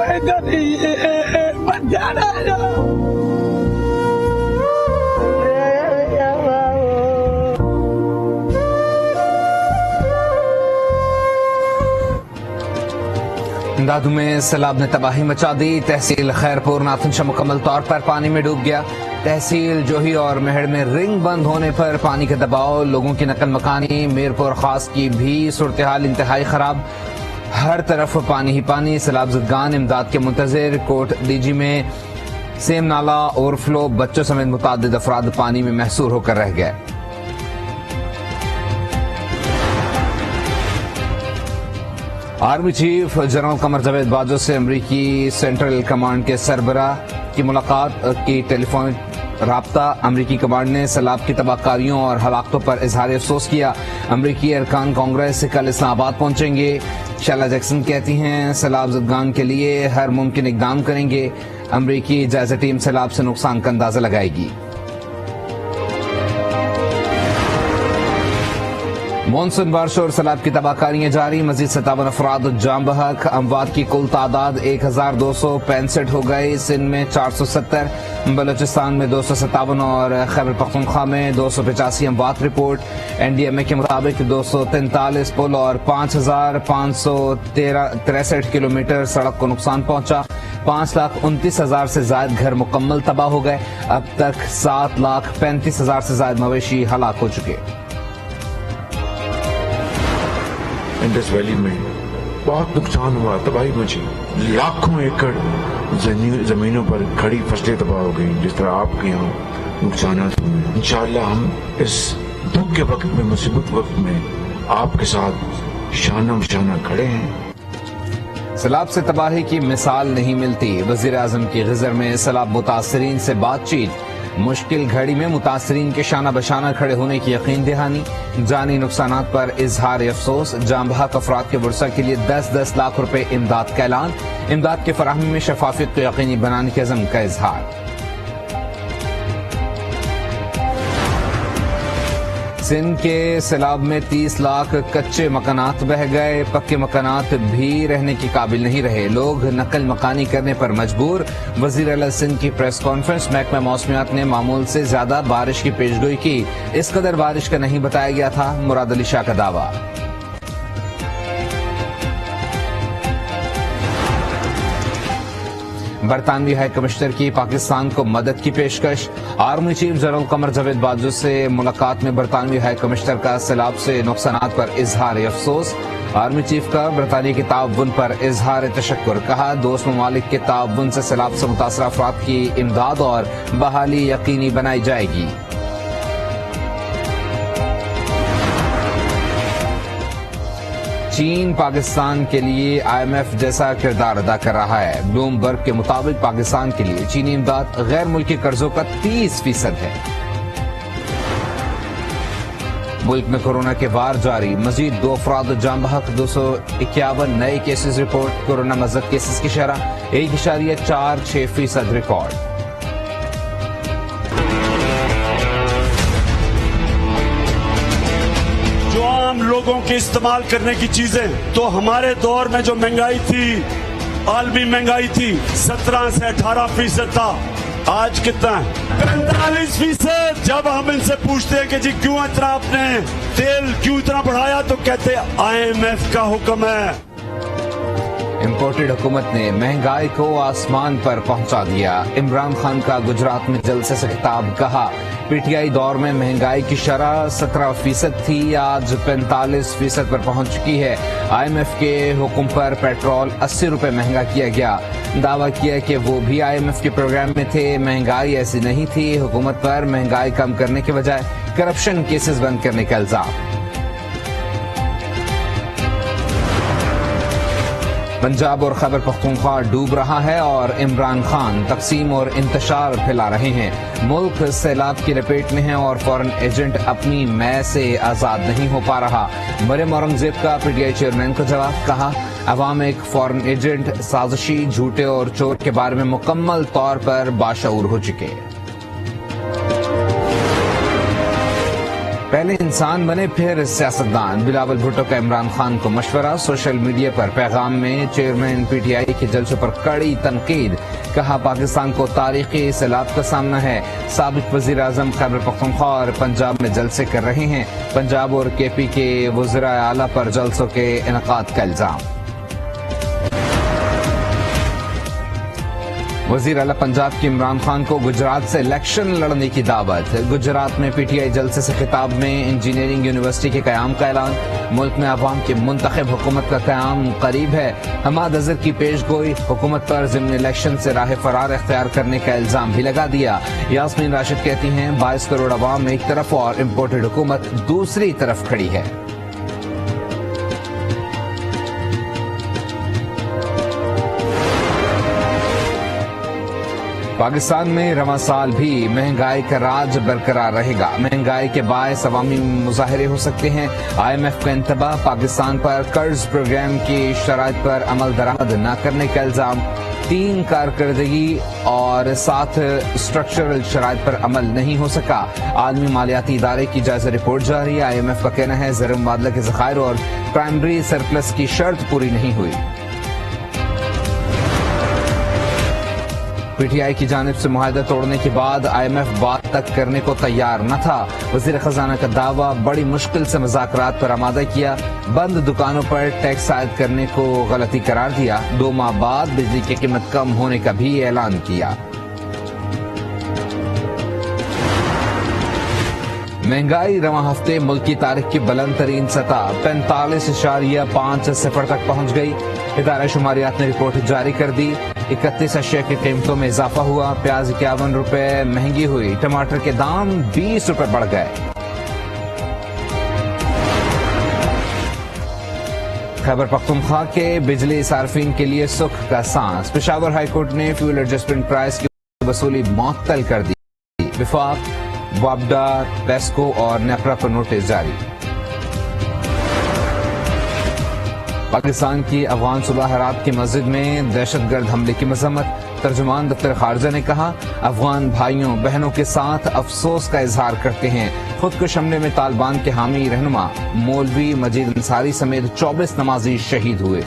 रहेगा नहीं है, मत जाना। दादू में सैलाब ने तबाही मचा दी। तहसील खैरपुर नाथनशाह मुकम्मल तौर पर पानी में डूब गया। तहसील जोही और मेहड़ में रिंग बंद होने पर पानी का दबाव, लोगों की नकल मकानी। मीरपुर खास की भी सूरत हाल इंतहाई खराब, हर तरफ पानी ही पानी। सैलाब ज़दगान इमदाद के मुंतज़िर। कोट डीजी में सेम नाला ओवरफ्लो, बच्चों समेत मुतादिद अफराद पानी में महसूर होकर रह गए। Army chief general Qamar Javed Bajwa से अमरीकी सेंट्रल कमांड के सरबराह की मुलाकात की टेलीफोनिक राब्ता। अमरीकी कमांड ने सैलाब की तबाहकारियों और हलाकतों पर इजहार अफसोस किया। अमरीकी अरकान कांग्रेस कल इस्लामाबाद पहुंचेंगे। शैला जैक्सन कहती हैं सैलाब ज़दगान के लिए हर मुमकिन इकदाम करेंगे। अमरीकी जायजा टीम सैलाब से नुकसान का अंदाजा लगाएगी। मॉनसून बारिश और सैलाब की तबाहकारियां जारी। मजीद 57 अफराद जाम बहक। अमवात की कुल तादाद 1265 हो गई। सिंध में 470, बलूचिस्तान में 257 और खैबर पख्तूनख्वा में 285 अमवात रिपोर्ट। NDMA के मुताबिक 243 पुल और 5563 किलोमीटर सड़क को नुकसान पहुंचा। 5,29,000 से ज्यादा घर मुकम्मल तबाह हो गए। अब तक 7,35,000 से ज्यादा मवेशी हलाक हो चुके। इंडस वैली में बहुत नुकसान हुआ, तबाही मची। लाखों एकड़ जमीनों पर खड़ी फसलें तबाह हो गई, जिस तरह आपके यहाँ नुकसान हुए। इंशाअल्लाह हम इस दुख के वक्त में, मुसीबत वक्त में आपके साथ शाना बशाना खड़े हैं। सैलाब से तबाही की मिसाल नहीं मिलती। वजीर आजम की ग़ज़र में सैलाब मुतासरीन से बातचीत। मुश्किल घड़ी में मुतासरीन के शाना बशाना खड़े होने की यकीन दहानी। जानी नुकसानात पर इजहार अफसोस। जाम बहक अफराद के वर्सा के लिए 10-10 लाख रुपए इमदाद का ऐलान। इमदाद के फराहमी में शफाफियत को यकीनी बनाने के अज़म का इजहार। सिंध के सैलाब में 30 लाख कच्चे मकानात बह गए। पक्के मकानात भी रहने के काबिल नहीं रहे। लोग नकल मकानी करने पर मजबूर। वजीर आला सिंध की प्रेस कॉन्फ्रेंस। महकमा मौसमियात ने मामूल से ज्यादा बारिश की पेशगोई की। इस कदर बारिश का नहीं बताया गया था, मुराद अली शाह का दावा। बरतानवी हाई कमिश्नर की पाकिस्तान को मदद की पेशकश। Army chief general Qamar Javed Bajwa से मुलाकात में बरतानवी हाई कमिश्नर का सैलाब से नुकसानात पर इजहार अफसोस। आर्मी चीफ का बरतानिया के ताउन पर इजहार तशक्कुर। कहा दोस्त ममालिक के ताउन से सैलाब से मुतासरा अफराद की इमदाद और बहाली यकीनी बनाई जाएगी। चीन पाकिस्तान के लिए IMF जैसा किरदार अदा कर रहा है। ब्लूमबर्ग के मुताबिक पाकिस्तान के लिए चीनी इमदाद गैर मुल्की कर्जों का 30% है। मुल्क में कोरोना के वार जारी। मजीद 2 अफराद जाम बहक। 251 नए केसेस रिपोर्ट। कोरोना मज़द केसेस की शरह 1.46% रिकॉर्ड। लोगों के इस्तेमाल करने की चीजें, तो हमारे दौर में जो महंगाई थी, आलमी महंगाई थी, 17 से 18% था। आज कितना है? 45%। जब हम इनसे पूछते हैं कि जी क्यों इतना आपने तेल क्यों इतना बढ़ाया, तो कहते IMF का हुक्म है। इम्पोर्टेड हुकूमत ने महंगाई को आसमान पर पहुंचा दिया। इमरान खान का गुजरात में जलसे से खिताब। कहा PTI दौर में महंगाई की शरह 17% थी, आज 45% पर पहुंच चुकी है। IMF के हुक्म पर पेट्रोल 80 रुपए महंगा किया गया। दावा किया कि वो भी IMF के प्रोग्राम में थे। महंगाई ऐसी नहीं थी। हुकूमत पर महंगाई कम करने के बजाय करप्शन केसेस बंद करने का इल्जाम। पंजाब और खैबर पख्तूनख्वा डूब रहा है और इमरान खान तकसीम और इंतशार फैला रहे हैं। मुल्क सैलाब की लपेट में है और फॉरेन एजेंट अपनी मै से आजाद नहीं हो पा रहा। मरियम औरंगजेब का PTI चेयरमैन को जवाब। कहा अवाम एक फॉरेन एजेंट, साजिशी, झूठे और चोर के बारे में मुकम्मल तौर पर बाशऊर हो चुके। पहले इंसान बने फिर सियासतदान। बिलावल भुट्टो का इमरान खान को मशवरा। सोशल मीडिया पर पैगाम में चेयरमैन पीटीआई के जलसों पर कड़ी तनकीद। कहा पाकिस्तान को तारीखी सैलाब का सामना है। साबिक वजीर आजम खैबर पख्तूनख्वा और पंजाब में जलसे कर रहे हैं। पंजाब और केपी के वज़ीर आला पर जलसों के इनकाद का इल्जाम। वजीर आला पंजाब की इमरान खान को गुजरात से इलेक्शन लड़ने की दावत। गुजरात में पीटीआई जलसे से खिताब में इंजीनियरिंग यूनिवर्सिटी के कयाम का ऐलान। मुल्क में अवाम की मुंतखब हुकूमत का कयाम करीब है। हमाद अजहर की पेशगोई। हुकूमत पर ज़िम्न इलेक्शन से राह फरार इख्तियार करने का इल्जाम भी लगा दिया। यास्मीन राशिद कहती हैं 22 करोड़ अवाम एक तरफ और इम्पोर्टेड हुकूमत दूसरी तरफ खड़ी है। पाकिस्तान में रवां साल भी महंगाई का राज बरकरार रहेगा। महंगाई के बायस अवामी मुजाहरे हो सकते हैं। IMF का इंतबाह। पाकिस्तान पर कर्ज प्रोग्राम की शराइत पर अमल दरामद न करने का इल्जाम। 3 कारकर्दगी और 7 स्ट्रक्चरल शराइत पर अमल नहीं हो सका। आलमी मालियाती इदारे की जायजा रिपोर्ट जारी। IMF का कहना है ज़र मुबादला के ज़खायर और प्राइमरी सरप्लस की शर्त पूरी नहीं हुई। पीटीआई की जानिब से मुआहदा तोड़ने के बाद IMF बात तक करने को तैयार न था। वजीर खजाना का दावा। बड़ी मुश्किल से मुज़ाकरात पर आमादा किया। बंद दुकानों पर टैक्स आयद करने को गलती करार दिया। 2 माह बाद बिजली की कीमत कम होने का भी ऐलान किया। महंगाई रवां हफ्ते मुल्क की तारीख की बुलंद तरीन सतह 45.5 तक पहुंच गई। इदारा शुमारियात ने रिपोर्ट जारी कर दी। 31 अशिया की कीमतों में इजाफा हुआ। प्याज 51 रुपए महंगी हुई। टमाटर के दाम 20 रुपए बढ़ गए। खैबर पख्तूनख्वा के बिजली सार्फिन के लिए सुख का सांस। पेशावर हाईकोर्ट ने फ्यूल एडजस्टमेंट प्राइस की वसूली मुअत्तल कर दी। विफाक, वापडा, पेस्को और नेपरा पर नोटिस जारी। पाकिस्तान की अफगान सूबा हरात की मस्जिद में दहशतगर्द हमले की मजम्मत। तर्जुमान दफ्तर खारजा ने कहा अफगान भाइयों बहनों के साथ अफसोस का इजहार करते हैं। खुदकुश हमले में तालिबान के हामी रहनुमा मौलवी मजीद अंसारी समेत 24 नमाजी शहीद हुए।